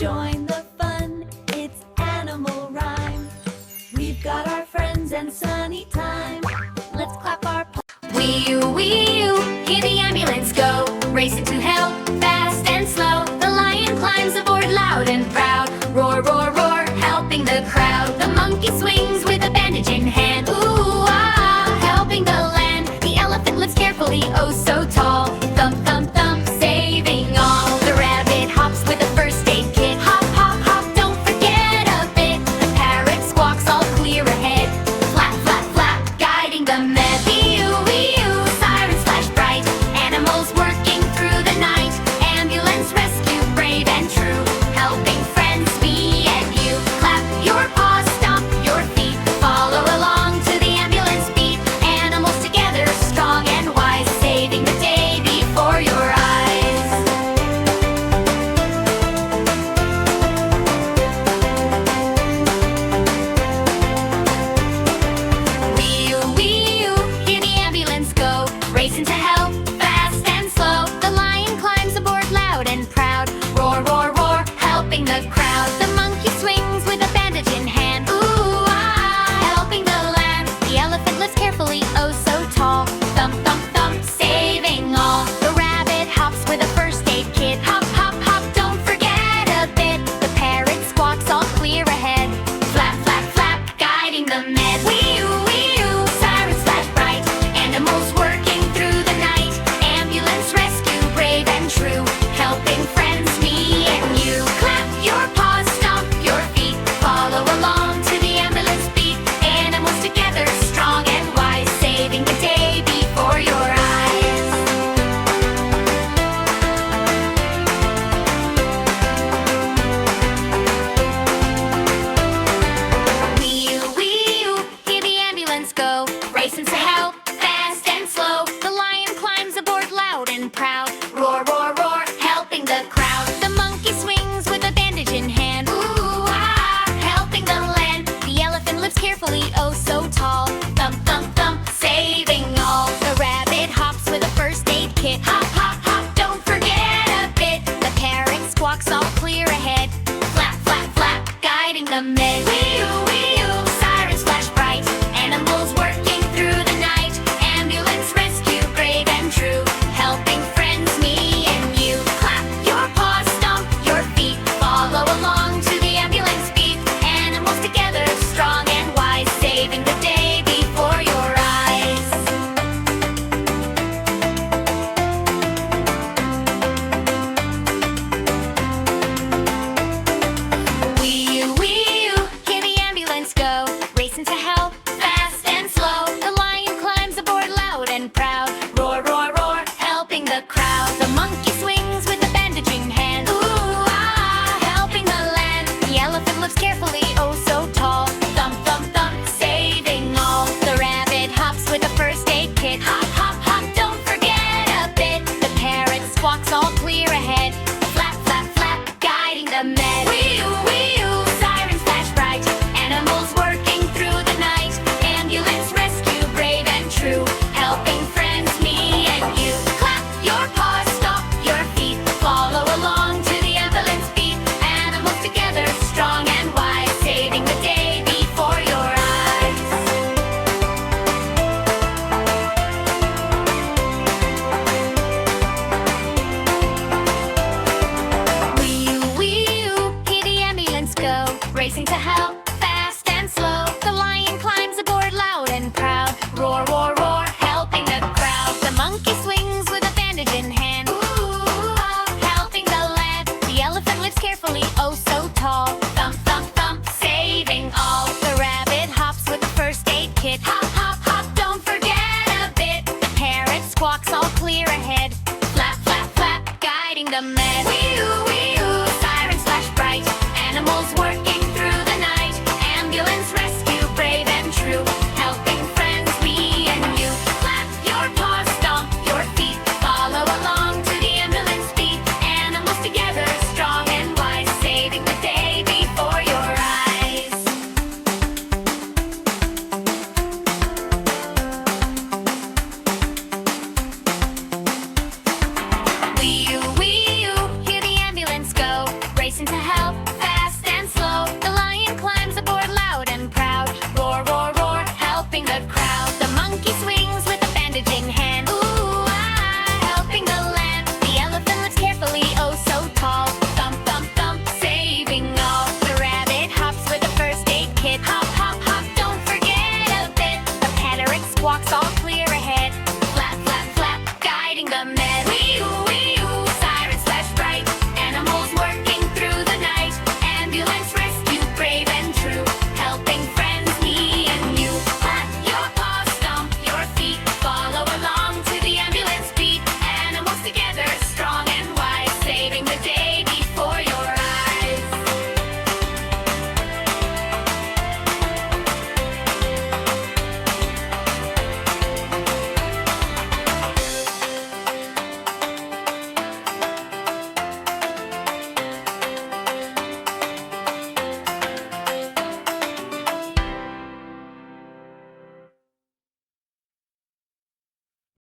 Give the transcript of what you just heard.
Join the fun, it's animal rhyme. We've got our friends and sunny time. Let's clap our paws. Wee-oo, hear the ambulance go, racing to help, fast and slow. The lion climbs aboard loud and proud. Roar, roar, roar, helping the crowd. The monkey swings with a bandage in hand. Ooh, ah, helping the land. The elephant lifts carefully, oh so tall. Thump, thump, thump, saving all. The rabbit hops with a first aid kit. Hop, hop, hop, don't forget a bit. The parrot squawks all clear ahead. Flap, flap, flap, guiding the med. Wee-oo, sirens flash bright. Animals working through the night. Ambulance rescue, brave and true. Helping friends, me and you. Clap your paws, stomp your feet. Follow along to the ambulance beat. Animals together, strong and wise. Saving the day before your eyes. Wee-oo, hear the ambulance go, racing to help, fast and slow. The lion climbs aboard loud and proud. Roar, roar, roar, helping the crowd. The monkey swings with a bandage in hand. Ooh, ah, helping the land. The elephant lifts carefully, oh so tall. Thump, thump, thump, saving all. The rabbit hops with a first aid kit. Hop, hop, hop, don't forget a bit. The parrot squawks all clear ahead. Flap, flap, flap, guiding the med. Wee-oo, sirens flash bright. Animals working through the night. Ambulance rescue, brave and true. Helping friends, me and you. Clap your paws, stomp your feet. Follow along to the ambulance beat. Animals together, strong and wise. Saving the day before your eyes. Wee-oo, hear the ambulance go, racing to help, fast and slow. The lion climbs aboard loud and proud. Roar, roar, roar, helping the crowd. The monkey swings with a bandage in hand. Ooh, ah, helping the land. The elephant lifts carefully, oh so tall. Thump, thump, thump, saving all. The rabbit hops with a first aid kit. Hop, hop, hop, don't forget a bit. The parrot squawks all clear ahead. Flap, flap, flap, guiding the med. Wee-oo, sirens flash bright. Animals working through the night. Ambulance rescue, brave and true. Helping friends, me and you. Clap your paws, stomp your feet. Follow along to the ambulance beat. Animals together, strong and wise. Saving the day before your eyes. Wee-oo, hear the ambulance go, racing to help, fast and slow. The lion climbs aboard loud and proud. Roar, roar, roar, helping the crowd. The monkey swings with a bandage in hand. Ooh, ah, helping the land. The elephant lifts carefully, oh so tall. Thump, thump, thump, saving all. The rabbit hops with a first aid kit. Hop, hop, hop, don't forget a bit. The parrot squawks all clear ahead. Flap, flap, flap, guiding the med. Wee-oo, sirens flash bright. Animals working through the night. Ambulance rescue, brave and true. Helping friends, me and you. Clap your paws, stomp your feet. Follow along to the ambulance beat. Animals together, strong and wise. Saving the day before your eyes. Wee-oo, hear the ambulance go, racing to help, fast and slow. The lion climbs aboard loud and proud. Roar, roar, roar, helping the crowd. The monkey swings with a bandage in hand. Ooh, ah, helping the land. The elephant lifts carefully, oh so tall. Thump, thump, thump, saving all. The rabbit hops with a first aid kit. Hop, hop, hop, don't forget a bit. The parrot squawks all clear ahead. Flap, flap, flap, guiding the med. Wee-oo, sirens flash bright. Animals working through the night. Ambulance rescue, brave and true. Helping friends, me and you. Clap your paws, stomp your feet. Follow along to the ambulance beat. Animals together, strong and wise. Saving the day before help,